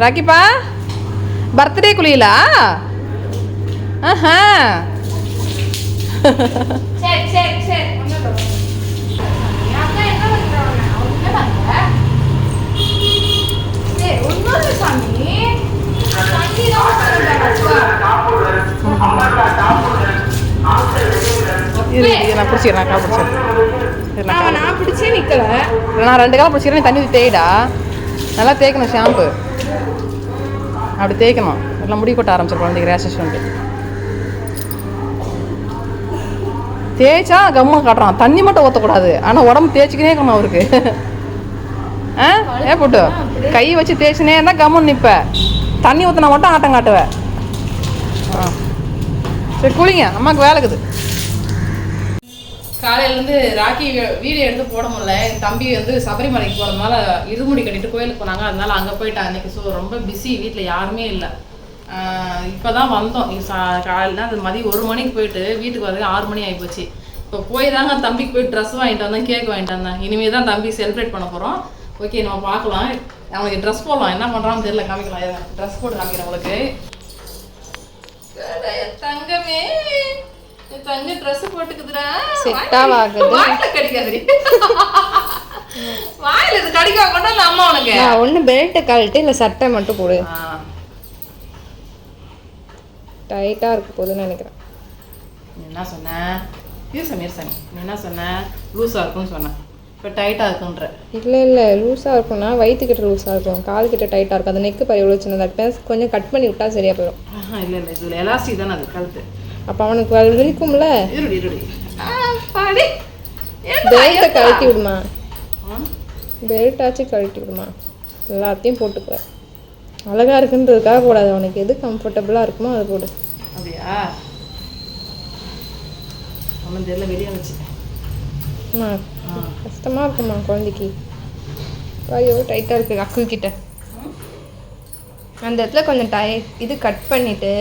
ராக்கிப்பா birthday குளியலா? ஆஹா சரி சரி சரி நான் பிடிச்சிக்கிறேன் கால் பிடிச்சிடுறேன். நான் பிடிச்சே நிக்கல. நான் 2 காலம் பிடிச்சிக்கிறேன். தண்ணி தேய்டா, நல்லா தேய்க்கணும். ஷாம்பு அப்படி தேய்க்கணும். எல்லாம் முடி கொட்ட ஆரம்பிச்சிடும் குழந்தைக்கு ரேஷஸ் வந்து. தேய்ச்சா கம்மா காட்டுறான். தண்ணி மட்டும் ஊற்றக்கூடாது, ஆனால் உடம்பு தேய்ச்சிக்கினே இருக்கணும் அவருக்கு. போட்டு கை வச்சு தேய்ச்சினே இருந்தால் கம்முன்னு நிற்ப. தண்ணி ஊற்றினா மட்டும் ஆட்டம் காட்டுவேன். சரி குளிங்க, அம்மாவுக்கு வேலை இருக்குது. காலையிலேருந்து ராக்கி வீடியோ எடுத்து போட முடியல. என் தம்பி வந்து சபரிமலைக்கு போகிறதுனால இருமுடி கட்டிட்டு கோயிலுக்கு போனாங்க. அதனால அங்கே போயிட்டான் அன்றைக்கி. ஸோ ரொம்ப பிஸி, வீட்டில் யாருமே இல்லை. இப்போ தான் வந்தோம். காலையில் அது மதியம் 1 மணிக்கு போயிட்டு வீட்டுக்கு வரது 6 மணி ஆகிப்போச்சு. இப்போ போய் தாங்க தம்பிக்கு போய் ட்ரெஸ் வாங்கிட்டு வந்தேன், கேக் வாங்கிட்டு வந்தேன். இனிமேல் தான் தம்பி செலிப்ரேட் பண்ண போகிறோம். ஓகே, நம்ம பார்க்கலாம். அவனுக்கு ட்ரெஸ் போடலாம், என்ன பண்ணுறான்னு தெரியல. காமிக்கலாம், ட்ரெஸ் போட்டு காமிக்கிறேன் உங்களுக்கு. தங்கமே, தங்க ட்ரெஸ் போட்டுக்குதுடா. செட்டாக ஆகுது. வாயில கடிக்காதடி. வாயில இது கடிக்க கொண்டா இல்ல அம்மா உனக்கு? ஒண்ணு பெல்ட் கழட்டு, இல்ல சட்டை மட்டும் போடு. டைட்டா இருக்கு போதுன்னு நினைக்கிறேன். என்ன சொன்ன? இருசாமி நீ என்ன சொன்ன? லூஸா இருக்கும்னு சொன்னேன். இப்போ டைட்டா இருக்குன்ற. இல்ல லூஸா இருக்கும்னா வயிற்றுக்கிட்ட லூஸா இருக்கும், கால் கிட்ட டைட்டா இருக்கும். அந்த நெக்கு பாரு எவ்வளவு சின்னதா இருக்கு. கொஞ்சம் கட் பண்ணி விட்டா சரியா போயிடும். இல்ல இதுல எலாஸ்டிக் தானே அது கழுத்து. அப்ப அவனுக்கு விரிக்கும்ல. இருடி பெல்ட்டை கழட்டி விடுமா, பெல்ட்டாச்சும் கழட்டி விடுமா. எல்லாத்தையும் போட்டுக்குவேன். அழகா இருக்குன்றதுக்காக போடாது. அவனுக்கு எது கம்ஃபர்டபுளா இருக்குமோ அது போடு. அப்படியா? ஒன்றும் தெரியல, வெளியே வச்சுட்டேன். கஷ்டமா இருக்குமா குழந்தைக்கு? ஐயோ டைட்டா இருக்கு அக்கு கிட்ட. அந்த இடத்துல கொஞ்சம் இது கட் பண்ணிட்டு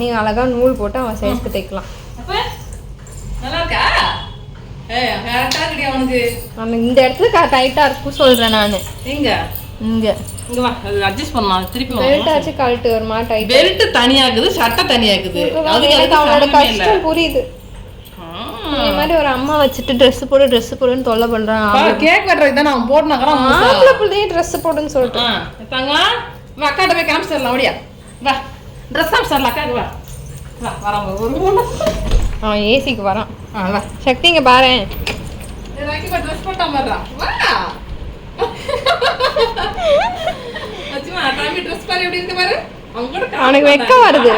நீ அழகா நூல் போட்டு அவன் சைஸ்க்கு தைக்கலாம். அவன் இந்த இடத்துல டைட்டா இருக்கும் சொல்றேன் நானு. இங்க வா, அது அட்ஜஸ்ட் பண்ணலாம். திருப்பி பெல்ட் ஆச்சு கழட்டு வருமா? டைட் பெல்ட் தனியா இருக்குது, சட்டை தனியா இருக்குது. அதுக்கு அவனோட கஷ்டம் புரியுது. இந்த மாதிரி ஒரு அம்மா வச்சுட்டு ட்ரெஸ் போடுன்னு தொல்லை பண்றான். கேக் வெட்டுறதுக்கு தானே அவன் போட்டுனாக்கறான். ஆம்பளை பிள்ளையே ட்ரெஸ் போடுன்னு சொல்லிட்டு தங்கலாம். வா, அக்காட்ட போய் காமிச்சிடலாம். ஓடியா வா, ட்ரெஸ் காமிச்சிடலாம் அக்காக்கு. வா வா, வரான் அவன் ஏசிக்கு வரான். வா சக்தி, இங்க பாரு. ட்ரெஸ் போட்டா மாதிரிதான். வா தம்பி ட்ரெஸ் பாரு எப்படி இருக்கு பாரு. அவனுக்கு வெக்க வருது.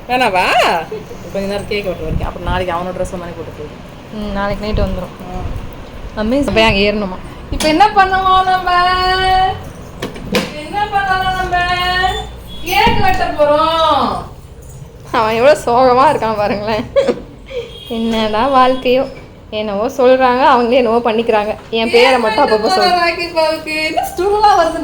வேணாவா? கொஞ்ச நேரம் கேக் வெட்ட வரைக்கும். அப்புறம் நாளைக்கு அவனோட ட்ரெஸ் மாதிரி போட்டு போயிடும். நாளைக்கு நைட் வந்துடும். அம்மே போய் அங்கே ஏறணுமா? இப்போ என்ன பண்ணுவோம் நம்ம? கேக் வெட்ட போறோம். அவன் எவ்வளோ சோகமா இருக்கான் பாருங்களேன். என்னதான் வாழ்க்கையோ, என்னவோ சொல்றாங்க, அவங்களே என்னவோ பண்ணிக்கிறாங்க. என் பேரை மட்டும் அப்பப்போ சொல்றாங்க. ஸ்டூலா வருது.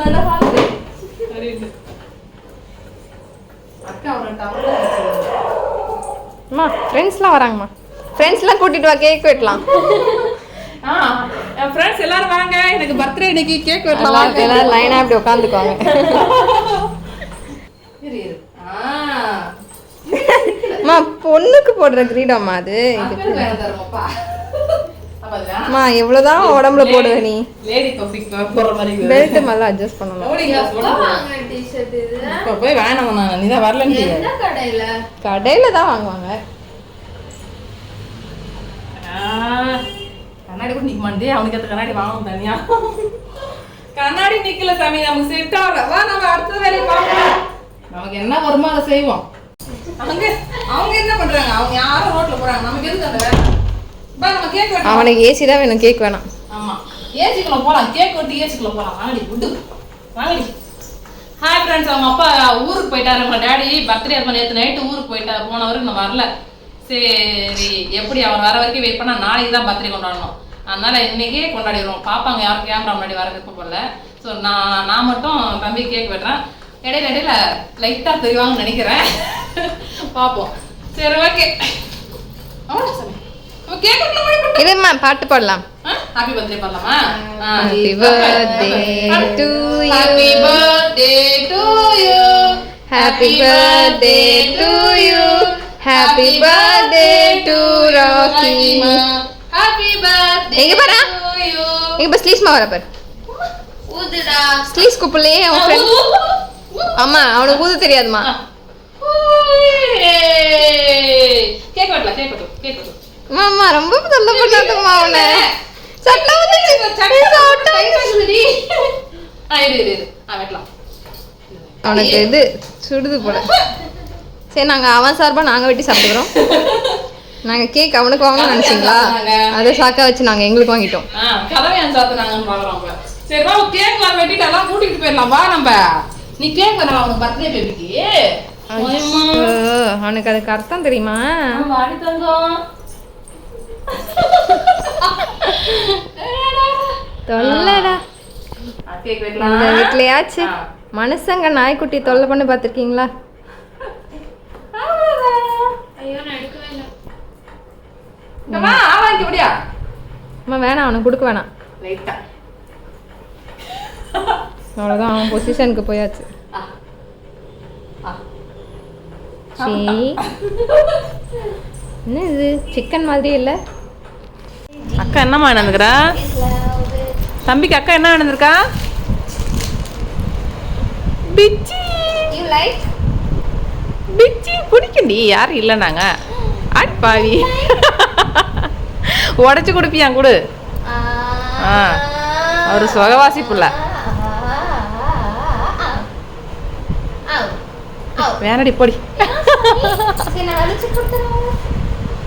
அம்மா ஃப்ரெண்ட்ஸ்லாம் வராங்கம்மா. ஃப்ரெண்ட்ஸ்லாம் கூட்டிட்டு வா, கேக் வெட்டலாம். என் ஃப்ரெண்ட்ஸ் எல்லாரும் வாங்க, எனக்கு பர்த்டே இன்னைக்கு கேக் வெட்டலாம். எல்லாரும் லைனா இப்படி உட்காந்துக்குவாங்க. அம்மா பொண்ணுக்கு போடுற கிரீடம்மா அது. அம்மா எவ்வளவுதான் உடம்புல போடுவ நீ? பெல்ட் மேல அட்ஜஸ்ட் பண்ணணும். போய் வேணாம், நீ தான் வரல. கடையில தான் வாங்குவாங்க. கண்ணாடி கூட நிக்க மாட்டே. அவனுக்கு அந்த கண்ணாடி வாங்கணும் தனியா. கண்ணாடி நிக்கல சாமி, நமக்கு செட் ஆகல. வா, நம்ம அடுத்த வேலையை பார்க்கலாம். நமக்கு என்ன வருமோ அதை செய்வோம். அவங்க என்ன பண்றாங்க? அவங்க யாரும் ரோட்ல போறாங்க. நமக்கு எதுக்கு அந்த வேலை? அவனுக்கு ஏசி தான் வேணும், கேக் வேணாம். ஆமா, ஏசிக்குள்ள போலாம். கேக் வெட்டி ஏசிக்குள்ள போலாம். வாங்கடி விடு, வாங்கடி. ஹாய் ஃப்ரெண்ட்ஸ், அவங்க அப்பா ஊருக்கு போயிட்டாரு. அவங்க டேடி பர்த்டே அப்போ நேற்று நைட்டு ஊருக்கு போயிட்டார். போனவருக்கு நான் வரல. சரி, எப்படி அவர் வர வரைக்கும் வெயிட் பண்ணால் நாளைக்கு தான் பர்த்டே கொண்டாடணும். அதனால இன்னைக்கே கொண்டாடிடுவோம். பாப்பாங்க யாரும் கேமரா முன்னாடி வர விருப்பப்படல. ஸோ நான் மட்டும் தம்பி கேக் வெட்டுறேன். இடையில லைட்டாக தெரிவாங்கன்னு நினைக்கிறேன். பார்ப்போம். சரி, ஓகே. இல்லைம்மா, பாட்டு பாடலாம். ஹாப்பி பர்த்டே பண்ணலாமா? Happy birthday to you. Happy birthday to you. Happy birthday to you. Happy birthday to Rocky. Happy birthday எங்க பாரு to you. எங்க பஸ் ஸ்லீஸ் மாவர பாரு ஊதுடா. ஸ்லீஸ் கூப்பிடலையே அவன் ஃப்ரெண்ட் அம்மா அவனுக்கு ஊது தெரியாதுமா கேக் வெட்டலாம். மாமா ரொம்ப தொல்லை பண்ணாதம்மா அவனை சட்டை வந்துச்சு வெட்டலாம். அவனுக்கு இது சுடுது போல. சரி நாங்கள் அவன் சார்பாக நாங்கள் வெட்டி சாப்பிட்டுக்கிறோம். நாங்கள் கேக் அவனுக்கு வாங்கணும்னு நினச்சிங்களா? அதை சாக்கா வச்சு நாங்கள் எங்களுக்கு வாங்கிட்டோம். கதவை ஏன் சாத்துனாங்கன்னு பார்க்குறோம். சரி வா கேக் வர வெட்டிட்டு எல்லாம் கூட்டிகிட்டு போயிடலாம். வா நம்ம நீ கேக் வர அவனுக்கு பர்த்டே பேபிக்கு. அவனுக்கு அதுக்கு அர்த்தம் தெரியுமா? வாடி தங்கம் தொல்லடா. கேக் இந்த வெட்டலாம். வீட்லயாச்சு மனுஷங்க நாய்க்குட்டி தொல்லை பண்ணி பார்த்துருக்கீங்களா? அம்மா வேணாம் அவனுக்கு கொடுக்க வேணாம். அவ்வளோதான் அவன் பொசிஷனுக்கு போயாச்சு. என்ன இது சிக்கன் மாதிரி இல்லை? அக்கா என்னம்மா நடந்துக்கிறா? தம்பிக்கு அக்கா என்ன நடந்திருக்கா? பிச்சி பிச்சி குடிக்கண்டி யாரும் இல்லைனாங்க. ஆடி பாவி உடச்சி கொடுப்பியா கொடு. ஒரு சுகவாசி புள்ள. வேணடி பொடி.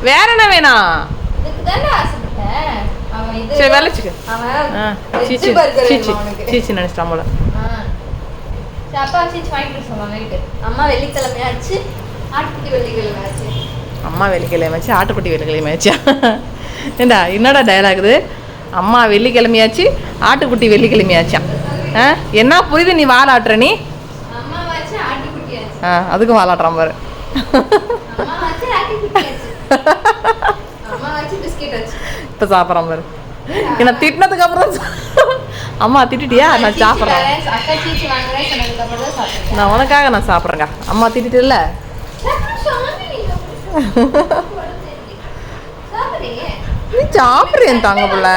வேற என்ன வேணாம்? சரி வெள்ளச்சுக்கு. சீச்சி சீச்சி நினைச்சிட்டான் போல. அப்பா சீச்சி வாங்கிட்டு சொன்னாங்க. அம்மா வெள்ளிக்கிழமையாச்சு ஆட்டுக்குட்டி வெள்ளிக்கிழமையாச்சு. அம்மா வெள்ளிக்கிழமையாச்சு ஆட்டுக்குட்டி வெள்ளிக்கிழமையாச்சா? ஏண்டா என்னடா டயலாக் இது? அம்மா வெள்ளிக்கிழமையாச்சு ஆட்டுக்குட்டி வெள்ளிக்கிழமையாச்சா? என்ன புரியுது நீ வாலாட்டுற நீ? அதுக்கும் வாலாட்டுறான் பாரு. இப்போ சாப்பிட்றான் பாரு. என்ன திட்டினதுக்கு அப்புறம் அம்மா திட்டிட்டியா? நான் சாப்பிட்றேன். நான் உனக்காக நான் சாப்பிட்றேங்க. அம்மா திட்டிட்டு இல்லை. நீ சாப்பிட்றேன் தாங்க புள்ள.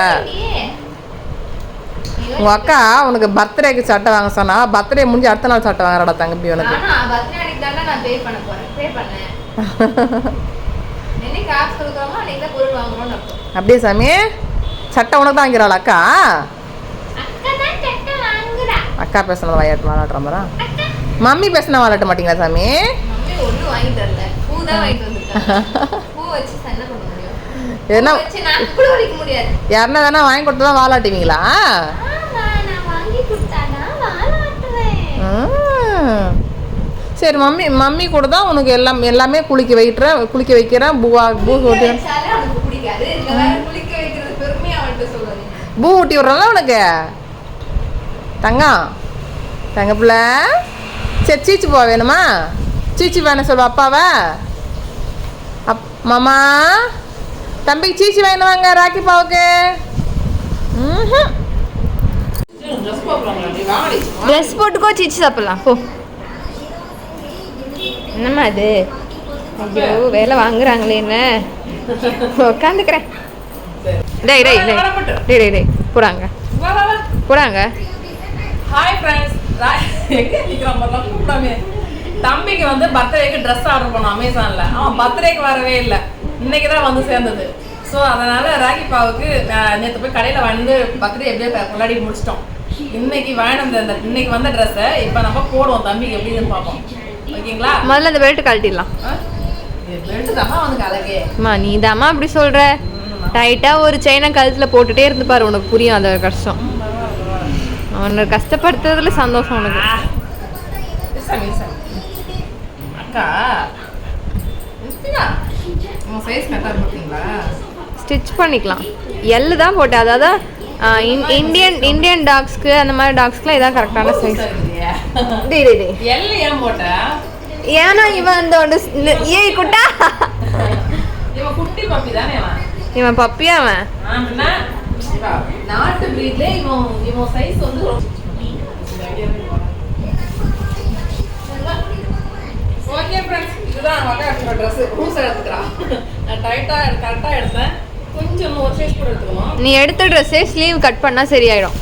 உங்க அக்கா உனக்கு பர்த்டேக்கு சட்டை வாங்க சொன்னா பர்த்டே முடிஞ்சு அடுத்த நாள் சட்டை வாங்குறடா தங்கப்பி உனக்கு. அப்படியே சாமி சட்டை உனக்கு தான் வாங்கிறாள் அக்கா. அக்கா பேசுனது வாலாட்டுற மாதிரி மம்மி பேசுனா வாலாட்ட மாட்டீங்களா சாமி? யாருன்னா வேணா வாங்கி கொடுத்து தான் வாலாட்டுவீங்களா? சரி மம்மி மம்மி கூட தான் உனக்கு எல்லாமே குளிக்க வைக்கிறேன். பூ ஊட்டி விட்றல உனக்கு தங்க பிள்ள. சரி சீச்சி போக வேணுமா? சீச்சி வேணும் சொல்லுவா அப்பாவை. மாமா தம்பிக்கு சீச்சி வேணும் வாங்க ராக்கி பாவுக்கு. ட்ரெஸ் போட்டுக்கோ சீச்சி சாப்பிடலாம் போ. என்னம்மா அது? ஐயோ வேலை வாங்குறாங்களே என்ன. உட்காந்துக்கிறேன். டேய் டேய் டேய் டேய் டேய் போடாங்க போடாங்க. Hi friends. தம்பிக்கு வந்து பர்த்டேக்கு ட்ரெஸ் ஆர்டர் பண்ணோம் அமேசானில். அவன் பர்த்டேக்கு வரவே இல்லை. இன்னைக்கு தான் வந்து சேர்ந்தது. ஸோ அதனால் ராக்கி பாவுக்கு நேற்று போய் கடையில் வந்து பர்த்டே எப்படியோ கொண்டாடி முடிச்சிட்டோம். இன்னைக்கு இன்னைக்கு வந்த ட்ரெஸ்ஸை இப்போ நம்ம போடுவோம் தம்பிக்கு எப்படின்னு பார்ப்போம். ஓகேங்களா? முதல்ல அந்த பெல்ட் கழட்டிடலாம். பெல்ட் தான் வந்து கலக்கே. அம்மா நீ தாம்மா அப்படி சொல்கிற. டைட்டாக ஒரு செயினை கழுத்தில் போட்டுகிட்டே இருந்து பாரு உனக்கு புரியும் அந்த கஷ்டம். அவனை கஷ்டப்படுத்துறதுல சந்தோஷம் உனக்கு. அக்கா ஸ்டிச் பண்ணிக்கலாம். எல்லு தான் போட்டேன். அதாவது இந்தியன் டாக்ஸ்க்கு அந்த மாதிரி டாக்ஸ்க்குலாம் இதான் கரெக்டான சைஸ். ஏன்னா இவன் அந்த ஏய் குட்டா இவன் குட்டி பப்பி தானே. இவன் பப்பியா? அவன் நாட்டு பிரீட்ல இவன் சைஸ் வந்து ஓகே ஃப்ரெண்ட்ஸ், இதுதான் மகா எடுத்துக்கிற ட்ரெஸ். ரூஸ் எடுத்துக்கிறான். நான் கரெக்டாக எடுத்தேன். கொஞ்சம் ஒரு சைஸ் கூட எடுத்துக்கணும். நீ எடுத்த ட்ரெஸ்ஸே ஸ்லீவ் கட் பண்ணா சரியாயிடும்.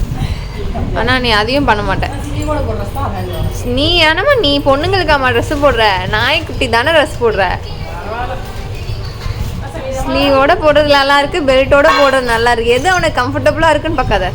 ஆனா நீ அதையும் பண்ண மாட்டேன். ஸ்லீவோட போடுற ட்ரெஸ் தான் வேணும். நீ என்னமா நீ பொண்ணுங்களுக்காமா ட்ரெஸ் போடுற? நாய்க்குட்டி தானே ட்ரெஸ் போடுற. ஸ்லீவோட போடுறது நல்லா இருக்கு, பெல்ட்டோட போடுறது நல்லா இருக்கு. எது அவனுக்கு கம்ஃபர்டபுளா இருக்குன்னு பார்க்காத.